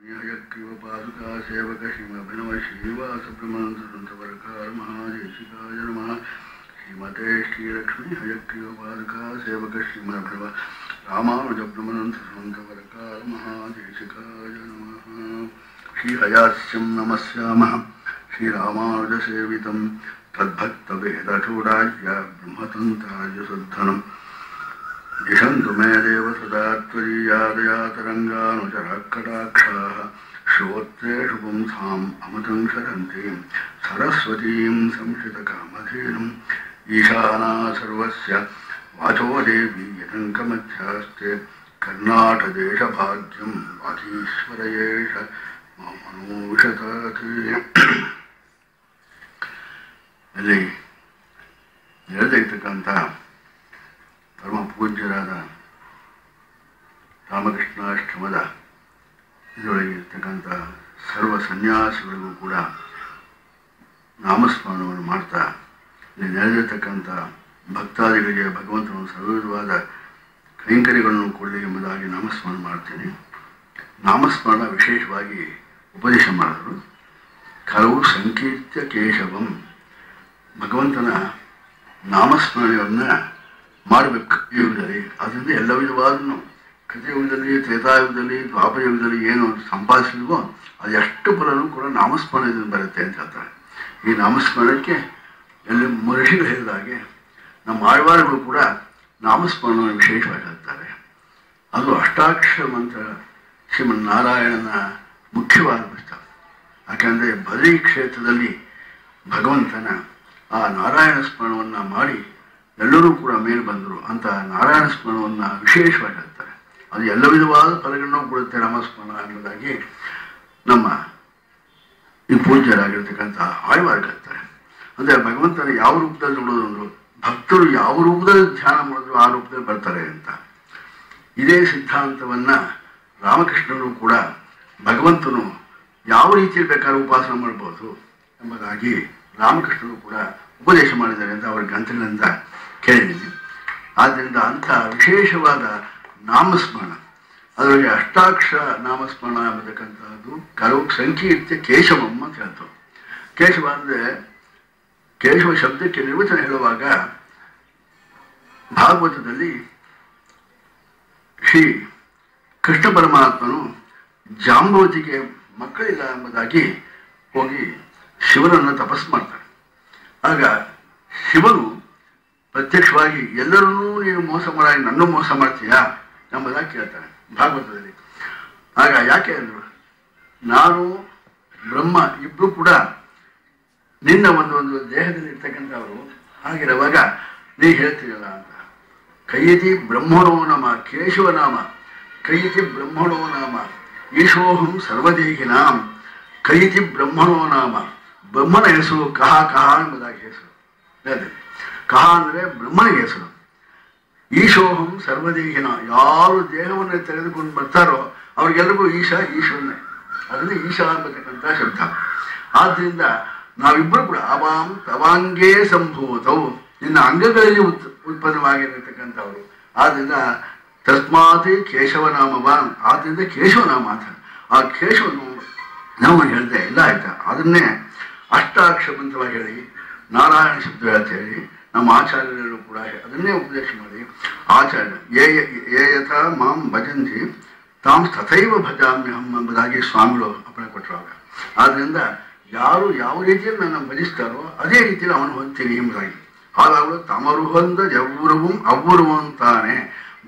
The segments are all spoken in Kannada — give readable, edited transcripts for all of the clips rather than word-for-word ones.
हयग्रीव पादुका सेवक श्रीमभिनव श्रीवास ब्रह्मसंतवरकार महादेशिकाय नमः। श्रीमते श्रीलक्ष्मी हयग्रीव पादुका सेवक श्रीमभिनव रामानुज ब्रह्मसंतवरकार महादेशिकाय नमः। श्रीहयास्यं नमस्यामः श्रीरामानुजसेवितं तद्भक्तवेदचूडार्य ब्रह्मतन्त्रार्य सद्धनम् दिशन्तु मे देव सदा त्वदीयादया तरङ्गानुचरकटाक्षाः श्रोत्रेषु पुंसाम् अमृतं क्षरन्तीं सरस्वतीं संश्रितकामधेनुम् ईशाना सर्वस्य वाचो देवी यतङ्कमध्यास्ते कर्णाटदेशभाग्यं वागीश्वरयेष मनुषताति ಅಲ್ಲಿ ನೆರೆದಿರ್ತಕ್ಕಂಥ ಪರಮ ಪೂಜ್ಯರಾದ ರಾಮಕೃಷ್ಣಾಶ್ರಮದ ಇದರೊಳಗಿರ್ತಕ್ಕಂಥ ಸರ್ವ ಸನ್ಯಾಸಿಗಳಿಗೂ ಕೂಡ ನಾಮಸ್ಮರಣವನ್ನು ಮಾಡ್ತಾ ಇಲ್ಲಿ ನೆರೆದಿರ್ತಕ್ಕಂಥ ಭಕ್ತಾದಿಗಳಿಗೆ ಭಗವಂತನ ಸರ್ವವಿಧವಾದ ಕೈಂಕರ್ಯಗಳನ್ನು ಕೊಡಲಿ ಎಂಬುದಾಗಿ ನಾಮಸ್ಮರಣ ಮಾಡ್ತೀನಿ. ನಾಮಸ್ಮರಣ ವಿಶೇಷವಾಗಿ ಉಪದೇಶ ಮಾಡಿದರು. ಕಲವು ಸಂಕೀರ್ತ್ಯ ಕೇಶವಂ, ಭಗವಂತನ ನಾಮಸ್ಮರಣೆಯನ್ನು ಮಾಡಬೇಕು ಈ ಯುಗದಲ್ಲಿ. ಅದರಿಂದ ಎಲ್ಲ ವಿಧವಾದನು ಕೃತಯುಗದಲ್ಲಿ, ತ್ರೇತಾಯುಗದಲ್ಲಿ, ದ್ವಾಪರಯುಗದಲ್ಲಿ ಏನು ಸಂಪಾದಿಸಿಲ್ವೋ ಅದು ಎಷ್ಟು ಫಲನೂ ಕೂಡ ನಾಮಸ್ಮರಣೆಯಿಂದ ಬರುತ್ತೆ ಅಂತ ಹೇಳ್ತಾರೆ. ಈ ನಾಮಸ್ಮರಣಕ್ಕೆ ಎಲ್ಲಿ ಮಹರ್ಷಿಗಳು ಹೇಳಿದಾಗೆ ನಮ್ಮ ಆಳ್ವಾರಗಳು ಕೂಡ ನಾಮಸ್ಮರಣವನ್ನು ವಿಶೇಷವಾಗಿ ಹೇಳ್ತಾರೆ. ಅದು ಅಷ್ಟಾಕ್ಷರ ಮಂತ್ರ ಶ್ರೀಮನ್ನಾರಾಯಣನ ಮುಖ್ಯವಾದ ಪುಸ್ತಕ. ಯಾಕೆಂದರೆ ಬದರಿ ಕ್ಷೇತ್ರದಲ್ಲಿ ಭಗವಂತನ ಆ ನಾರಾಯಣ ಸ್ಮರಣವನ್ನು ಮಾಡಿ ಎಲ್ಲರೂ ಕೂಡ ಮೇಲೆ ಬಂದರು ಅಂತ ನಾರಾಯಣ ಸ್ಮರಣವನ್ನು ವಿಶೇಷವಾಗಿ ಹೇಳ್ತಾರೆ. ಅದು ಎಲ್ಲ ವಿಧವಾದ ಫಲಗಳನ್ನು ಕೊಡುತ್ತೆ ನಾಮಸ್ಮರಣ ಎಂಬುದಾಗಿ ನಮ್ಮ ಈ ಪೂಜ್ಯರಾಗಿರ್ತಕ್ಕಂಥ ಆಳ್ವಾರ್ಗಳು ಹೇಳ್ತಾರೆ. ಅಂದರೆ ಭಗವಂತನ ಯಾವ ರೂಪದಲ್ಲಿ ನೋಡೋದು ಅಂದರು, ಭಕ್ತರು ಯಾವ ರೂಪದಲ್ಲಿ ಧ್ಯಾನ ಮಾಡಿದ್ರು ಆ ರೂಪದಲ್ಲಿ ಬರ್ತಾರೆ ಅಂತ. ಇದೇ ಸಿದ್ಧಾಂತವನ್ನು ರಾಮಕೃಷ್ಣರು ಕೂಡ ಭಗವಂತನು ಯಾವ ರೀತಿಯಲ್ಲಿ ಬೇಕಾದ್ರೂ ಉಪಾಸನೆ ಮಾಡ್ಬೋದು ಎಂಬುದಾಗಿ ರಾಮಕೃಷ್ಣರು ಕೂಡ ಉಪದೇಶ ಮಾಡಿದ್ದಾರೆ ಅಂತ ಅವರ ಗ್ರಂಥಗಳಿಂದ ಕೇಳಿದ್ದೀನಿ. ಆದ್ದರಿಂದ ಅಂಥ ವಿಶೇಷವಾದ ನಾಮಸ್ಮರಣ, ಅದರೊಳಗೆ ಅಷ್ಟಾಕ್ಷರ ನಾಮಸ್ಮರಣ ಎಂಬತಕ್ಕಂಥದ್ದು ಕೆಲವು ಸಂಕೀರ್ತ್ಯ ಕೇಶವಂ ಅಂತ ಹೇಳ್ತಾರೆ. ಕೇಶವ ಅಂದರೆ ಕೇಶವ ಶಬ್ದಕ್ಕೆ ನಿರ್ವಚನ ಹೇಳುವಾಗ ಭಾಗವತದಲ್ಲಿ ಶ್ರೀ ಕೃಷ್ಣ ಪರಮಾತ್ಮನು ಜಾಂಬವತಿಗೆ ಮಕ್ಕಳಿಲ್ಲ ಎಂಬುದಾಗಿ ಹೋಗಿ ಶಿವನನ್ನು ತಪಸ್ಸು ಮಾಡ್ತಾನೆ. ಆಗ ಶಿವನು ಪ್ರತ್ಯಕ್ಷವಾಗಿ ಎಲ್ಲರನ್ನೂ ನೀನು ಮೋಸ ಮಾಡಿ ನನ್ನೂ ಮೋಸ ಮಾಡ್ತೀಯಾ ಎಂಬುದಾಗಿ ಕೇಳ್ತಾನೆ ಭಾಗವತದಲ್ಲಿ. ಆಗ ಯಾಕೆ ಅಂದರು, ನಾನು ಬ್ರಹ್ಮ ಇಬ್ಬರು ಕೂಡ ನಿನ್ನ ಒಂದು ದೇಹದಲ್ಲಿ ಇರ್ತಕ್ಕಂಥವರು, ಹಾಗಿರುವಾಗ ನೀ ಹೇಳ್ತೀರಲ್ಲ ಅಂತ. ಕೈಯತಿ ಬ್ರಹ್ಮಣೋ ನಮ ಕೇಶವನಾಮ, ಕೈಯತಿ ಬ್ರಹ್ಮಣೋ ನಾಮ ಈಶೋಹಂ ಸರ್ವದೇಹಿನಾಂ, ಕೈಯತಿ ಬ್ರಹ್ಮಣೋ ನಾಮ, ಬ್ರಹ್ಮನ ಹೆಸರು ಕಹ ಕಹ ಎಂಬುದಾಗಿ ಹೆಸರು. ಅದೇ ಕಹ ಅಂದರೆ ಬ್ರಹ್ಮನಿಗೆ ಹೆಸರು. ಈಶೋಹಂ ಸರ್ವದೇಹಿನ, ಯಾರು ದೇಹವನ್ನು ತೆಗೆದುಕೊಂಡು ಬರ್ತಾರೋ ಅವ್ರಿಗೆಲ್ಲರಿಗೂ ಈಶ್ವರನೇ. ಅದರಿಂದ ಈಶಾ ಎಂಬತಕ್ಕಂಥ ಶಬ್ದ. ಆದ್ದರಿಂದ ನಾವಿಬ್ಬರು ಕೂಡ ಅವಾಂ ತವಾಂಗೇ ಸಂಭೂತವು, ನಿನ್ನ ಅಂಗಗಳಲ್ಲಿ ಉತ್ಪನ್ನವಾಗಿರತಕ್ಕಂಥವ್ರು. ಆದ್ದರಿಂದ ತಸ್ಮಾತ್ ಕೇಶವನಾಮವಾನ್, ಆದ್ದರಿಂದ ಕೇಶವನಾಮ ಅಂತ. ಆ ಕೇಶವನು ನಾವು ಹೇಳಿದೆ ಇಲ್ಲ ಆಯ್ತಾ, ಅದನ್ನೇ ಅಷ್ಟಾಕ್ಷರ ಮಂತ್ರವಾಗಿ ಹೇಳಿ ನಾರಾಯಣ ಶಬ್ದ ಅಂತ ಹೇಳಿ ನಮ್ಮ ಆಚಾರ್ಯರು ಕೂಡ ಅದನ್ನೇ ಉಪದೇಶ ಮಾಡಿ, ಆಚಾರ್ಯ ಯೇ ಯಥಾ ಮಾಂ ಭಜಂತಿ ತಾಂ ತಥೈವ ಭಜಾಮ್ಯಹಂ ಎಂಬುದಾಗಿ ಸ್ವಾಮಿಗಳು ಅಪ್ಪಣೆ ಕೊಟ್ಟರಾಗ. ಆದ್ದರಿಂದ ಯಾರು ಯಾವ ರೀತಿಯಲ್ಲಿ ನನ್ನ ಭಜಿಸ್ತಾರೋ ಅದೇ ರೀತಿಯಲ್ಲಿ ಅವನು ಹೊಂದ್ತೀನಿ ಎಂಬುದಾಗಿ. ಹಾಗಾಗಲು ತಮರು ಹೊಂದ ಜವ್ರುವಂ ಅವ್ರುವಂತಾನೆ.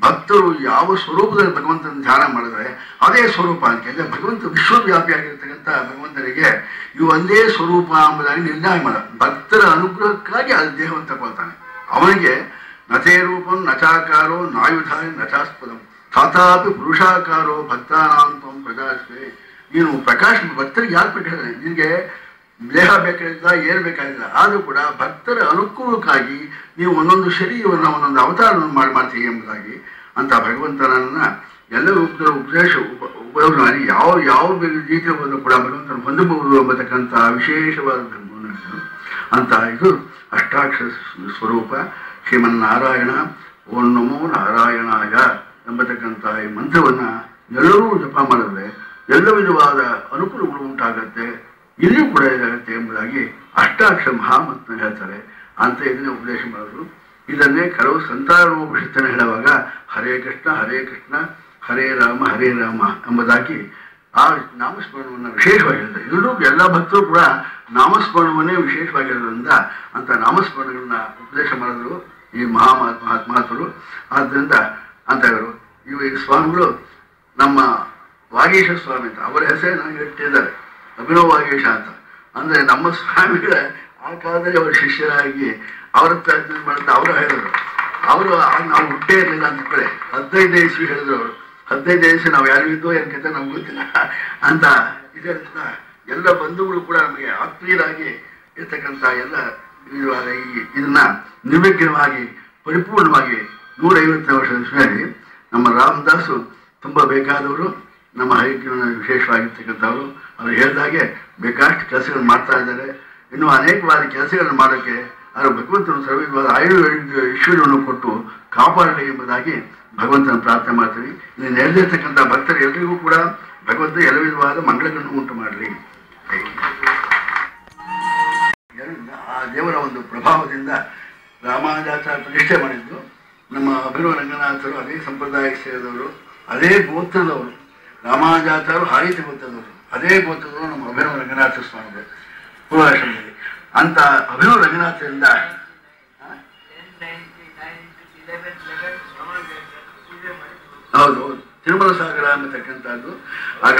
ಭಕ್ತರು ಯಾವ ಸ್ವರೂಪದಲ್ಲಿ ಭಗವಂತನ ಧ್ಯಾನ ಮಾಡಿದ್ರೆ ಅದೇ ಸ್ವರೂಪ ಅಂತ. ಅಂದರೆ ಭಗವಂತ ವಿಶ್ವವ್ಯಾಪಿಯಾಗಿರ್ತಕ್ಕಂಥ ಭಗವಂತನಿಗೆ ಇವು ಒಂದೇ ಸ್ವರೂಪ ಎಂಬುದಾಗಿ ನಿರ್ಣಯ ಮಾಡ, ಭಕ್ತರ ಅನುಗ್ರಹಕ್ಕಾಗಿ ಅದು ದೇಹವನ್ನು ತಗೊಳ್ತಾನೆ. ಅವನಿಗೆ ನಥೇ ರೂಪಂ ನಚಾಕಾರೋ ನಾಯುಧಾಯ ನಚಾಸ್ಪದಂ ತಥಾಪಿ ಪುರುಷಾಕಾರೋ ಭಕ್ತಾನಾಂತಂ ಪ್ರಕಾಶವೇ. ನೀನು ಪ್ರಕಾಶ ಭಕ್ತರಿಗೆ ಯಾರು ಪ್ರಕಾಶ, ನಿನಗೆ ದೇಹ ಬೇಕಾಗಿಲ್ಲ, ಏನು ಬೇಕಾಗಿಲ್ಲ, ಆದರೂ ಕೂಡ ಭಕ್ತರ ಅನುಕೂಲಕ್ಕಾಗಿ ನೀವು ಒಂದೊಂದು ಶರೀರವನ್ನು ಒಂದೊಂದು ಅವತಾರವನ್ನು ಮಾಡ್ತೀವಿ ಎಂಬುದಾಗಿ ಅಂತ ಭಗವಂತನನ್ನು ಎಲ್ಲ ಉಪಯೋಗ ಮಾಡಿ ಯಾವ ರೀತಿಯನ್ನು ಕೂಡ ಭಗವಂತನ ಹೊಂದಬಹುದು ಎಂಬತಕ್ಕಂಥ ವಿಶೇಷವಾದ ಧರ್ಮವನ್ನು ಅಂತ. ಇದು ಅಷ್ಟಾಕ್ಷರ ಸ್ವರೂಪ ಶ್ರೀಮನ್ನಾರಾಯಣ ಓಂ ನಮೋ ನಾರಾಯಣಾಯ ಎಂಬತಕ್ಕಂಥ ಈ ಮಂತ್ರವನ್ನು ಎಲ್ಲರೂ ಜಪ ಮಾಡಿದ್ರೆ ಎಲ್ಲ ವಿಧವಾದ ಅನುಕೂಲಗಳು ಉಂಟಾಗತ್ತೆ, ಇಲ್ಲಿಯೂ ಕೂಡ ಇದಾಗುತ್ತೆ ಎಂಬುದಾಗಿ ಅಷ್ಟಾಕ್ಷರ ಮಹಾಮಂತ್ರ ಹೇಳ್ತಾರೆ ಅಂತ ಇದನ್ನೇ ಉಪದೇಶ ಮಾಡೋದು. ಇದನ್ನೇ ಕೆಲವು ಸಂತಾನೋಪನಿಷತ್ತನ್ನು ಹೇಳುವಾಗ ಹರೇ ಕೃಷ್ಣ ಹರೇ ರಾಮ ಎಂಬುದಾಗಿ ಆ ನಾಮಸ್ಮರಣವನ್ನು ವಿಶೇಷವಾಗಿ ಹೇಳ್ತಾರೆ. ಎಲ್ಲರೂ ಎಲ್ಲ ಭಕ್ತರು ಕೂಡ ನಾಮಸ್ಮರಣವನ್ನೇ ವಿಶೇಷವಾಗಿರೋದ್ರಿಂದ ಅಂತ ನಾಮಸ್ಮರಣಗಳನ್ನ ಉಪದೇಶ ಮಾಡಿದ್ರು ಈ ಮಹಾತ್ಮರು. ಆದ್ದರಿಂದ ಅಂತ ಇವರು ಈ ಸ್ವಾಮಿಗಳು ನಮ್ಮ ವಾಗೀಶ ಸ್ವಾಮಿ ಅಂತ ಅವರ ಹೆಸರೇ ನನಗೆ ಇಟ್ಟಿದ್ದಾರೆ, ಅಭಿನವ ವಾಗೀಶ ಅಂತ. ಅಂದರೆ ನಮ್ಮ ಸ್ವಾಮಿಗಳ ಆ ಕಾಲದಲ್ಲಿ ಅವರ ಶಿಷ್ಯರಾಗಿ ಅವರ ಪ್ರಯತ್ನ ಮಾಡ್ತಾ ಅವರು ಹೇಳಿದ್ರು. ಅವರು ನಾವು ಹುಟ್ಟೇ ಇರಲಿಲ್ಲ ಅಂತ ಕಡೆ 15 ಇಸ್ವಿ ಹೇಳಿದ್ರು ಅವರು. 15 ಇಸ್ವಿ ನಾವು ಯಾರು ಇದ್ದೋ ಏನಕ್ಕೆ ನಮ್ಗೆ ಗೊತ್ತಿಲ್ಲ ಅಂತ. ಇದರಿಂದ ಎಲ್ಲ ಬಂಧುಗಳು ಕೂಡ ನಮಗೆ ಆತ್ಮೀಯರಾಗಿ ಇರ್ತಕ್ಕಂಥ ಎಲ್ಲ ಇದನ್ನ ನಿರ್ವಿಘ್ನವಾಗಿ ಪರಿಪೂರ್ಣವಾಗಿ 150 ವರ್ಷದ ವಿಷಯದಲ್ಲಿ ನಮ್ಮ ರಾಮದಾಸು ತುಂಬ ಬೇಕಾದವರು, ನಮ್ಮ ಹೈಕೀವನ ವಿಶೇಷವಾಗಿರ್ತಕ್ಕಂಥವ್ರು. ಅವರು ಹೇಳಿದಾಗೆ ಬೇಕಾಷ್ಟು ಕೆಲಸಗಳನ್ನು ಮಾಡ್ತಾ ಇದ್ದಾರೆ. ಇನ್ನೂ ಅನೇಕವಾದ ಕೆಲಸಗಳನ್ನು ಮಾಡೋಕ್ಕೆ ಅವರು ಭಗವಂತನ ಸರ್ವವಿಧವಾದ ಐಶ್ವರ್ಯವನ್ನು ಕೊಟ್ಟು ಕಾಪಾಡಲಿ ಎಂಬುದಾಗಿ ಭಗವಂತನ ಪ್ರಾರ್ಥನೆ ಮಾಡ್ತೀವಿ. ಇಲ್ಲಿ ನೆರೆದಿರ್ತಕ್ಕಂಥ ಭಕ್ತರು ಎಲ್ಲರಿಗೂ ಕೂಡ ಭಗವಂತ ಎಲ್ಲ ವಿಧವಾದ ಮಂಗಳಗಳನ್ನು ಉಂಟು ಮಾಡಲಿ. ಆ ದೇವರ ಒಂದು ಪ್ರಭಾವದಿಂದ ರಾಮಾನುಜಾಚಾರ್ಯ ಪ್ರತಿಷ್ಠೆ ಮಾಡಿದ್ದು. ನಮ್ಮ ಅಭಿನವ ರಂಗನಾಥರು ಅದೇ ಸಂಪ್ರದಾಯಕ್ಕೆ ಸೇರಿದವರು, ಅದೇ ಗೋತ್ರದವರು. ರಾಮಾನುಜಾಚಾರ್ಯರು ಹಾರಿತ ಗೋತ್ರದವರು, ಅದೇ ಗೋತ್ರದವರು ನಮ್ಮ ಅಭಿನವ ರಂಗನಾಥ ಸ್ವಾಮಿಗಳು ಪೂರ್ವಾಶ್ರಮದಲ್ಲಿ. ಅಂತ ಅಭಿನವ ರಂಗನಾಥರಿಂದ ಹೌದು ತಿರುಮಲ ಸಾಗರ ಅನ್ನತಕ್ಕಂಥದ್ದು. ಆಗ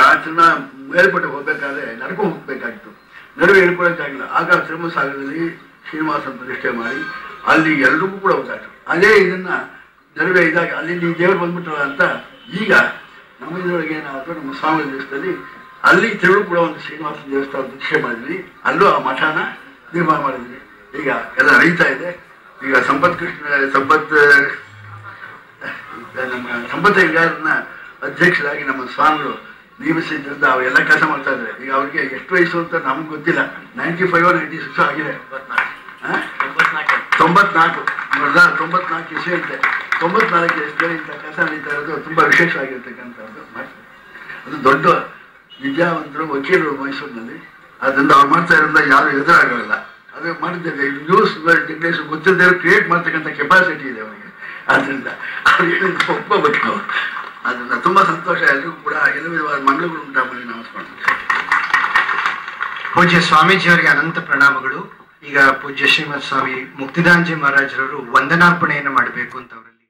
ಮೇಲ್ಪಟ್ಟು ಹೋಗ್ಬೇಕಾದ್ರೆ ನಡ್ಕೊಂಡು ಹೋಗ್ಬೇಕಾಗಿತ್ತು, ನಡುವೆ ಹೇಳ್ಕೊಳಕ್ಕಾಗಿಲ್ಲ. ಆಗ ತಿರುಮಲ ಸಾಗರದಲ್ಲಿ ಶ್ರೀನಿವಾಸನ ಪ್ರತಿಷ್ಠೆ ಮಾಡಿ ಅಲ್ಲಿ ಎಲ್ರಿಗೂ ಕೂಡ ಹೋದಾಟು. ಅದೇ ಇದನ್ನ ನಡುವೆ ಇದಾಗ ಅಲ್ಲಿ ದೇವರು ಬಂದ್ಬಿಟ್ರಲ್ಲ ಅಂತ ಈಗ ನಮ್ಮ ಇದರೊಳಗೆ ಏನಾದರೂ ನಮ್ಮ ಸ್ವಾಮಿ ದೇವಸ್ಥಾನದಲ್ಲಿ ಅಲ್ಲಿ ತಿರುಳು ಕೂಡ ಒಂದು ಶ್ರೀನಿವಾಸನ ದೇವಸ್ಥಾನ ಪ್ರತಿಷ್ಠೆ ಮಾಡಿದ್ವಿ. ಅಲ್ಲೂ ಆ ಮಠನ ನಿರ್ಮಾಣ ಮಾಡಿದ್ವಿ. ಈಗ ಎಲ್ಲ ನಡೀತಾ ಇದೆ. ಈಗ ಸಂಪತ್ ಹೆಗ್ಗಾರನ್ನ ಅಧ್ಯಕ್ಷರಾಗಿ ನಮ್ಮ ಸ್ವಾಮಿಗಳು ನೇಮಿಸಿದ್ರಿಂದ ಅವೆಲ್ಲ ಕೆಲಸ ಮಾಡ್ತಾ ಇದ್ದಾರೆ. ಈಗ ಅವ್ರಿಗೆ ಎಷ್ಟು ವಯಸ್ಸು ಅಂತ ನಮ್ಗೆ ಗೊತ್ತಿಲ್ಲ. 95 96 ಆಗಿದೆ. 94 ಇಸ್ವಿ ಅಂತೆ. 94 ಇಸ್ವಿಯಲ್ಲಿ ಇಂಥ ಕೆಲಸ ನಡೀತಾ ಇರೋದು ತುಂಬ ವಿಶೇಷವಾಗಿರ್ತಕ್ಕಂಥದ್ದು. ಅದು ದೊಡ್ಡ ವಿದ್ಯಾವಂತರು ವಕೀಲರು ಮೈಸೂರಿನಲ್ಲಿ. ಅದರಿಂದ ಅವ್ರು ಮಾಡ್ತಾ ಇರೋದ್ರಿಂದ ಯಾರು ಎದುರಾಗಲ್ಲ. ಅದು ಮಾಡಿದ್ದೇವೆ ನ್ಯೂಸ್ ಡಿಕ್ಲೇಷನ್ ಗೊತ್ತಿಲ್ಲದೆ ಕ್ರಿಯೇಟ್ ಮಾಡ್ತಕ್ಕಂಥ ಕೆಪಾಸಿಟಿ ಇದೆ ಅವರಿಗೆ. ಆದ್ದರಿಂದ ಅವ್ರಿಗೆ ಒಪ್ಪಬೇಕು ಅವರು. ಅದರಿಂದ ತುಂಬ ಸಂತೋಷ. ಎಲ್ಲರಿಗೂ ಕೂಡ ಎಲ್ಲ ವಿಧವಾದ ಮಂಗಳಗಳು ಉಂಟಾಗಲಿ. ನಮಸ್ಕಾರ. ಪೂಜ್ಯ ಸ್ವಾಮೀಜಿಯವರಿಗೆ ಅನಂತ ಪ್ರಣಾಮಗಳು. ಈಗ ಪೂಜ್ಯ ಶ್ರೀಮತ್ ಸ್ವಾಮಿ ಮುಕ್ತಿದಾಂಜಿ ಮಹಾರಾಜರವರು ವಂದನಾರ್ಪಣೆಯನ್ನು ಮಾಡಬೇಕು ಅಂತ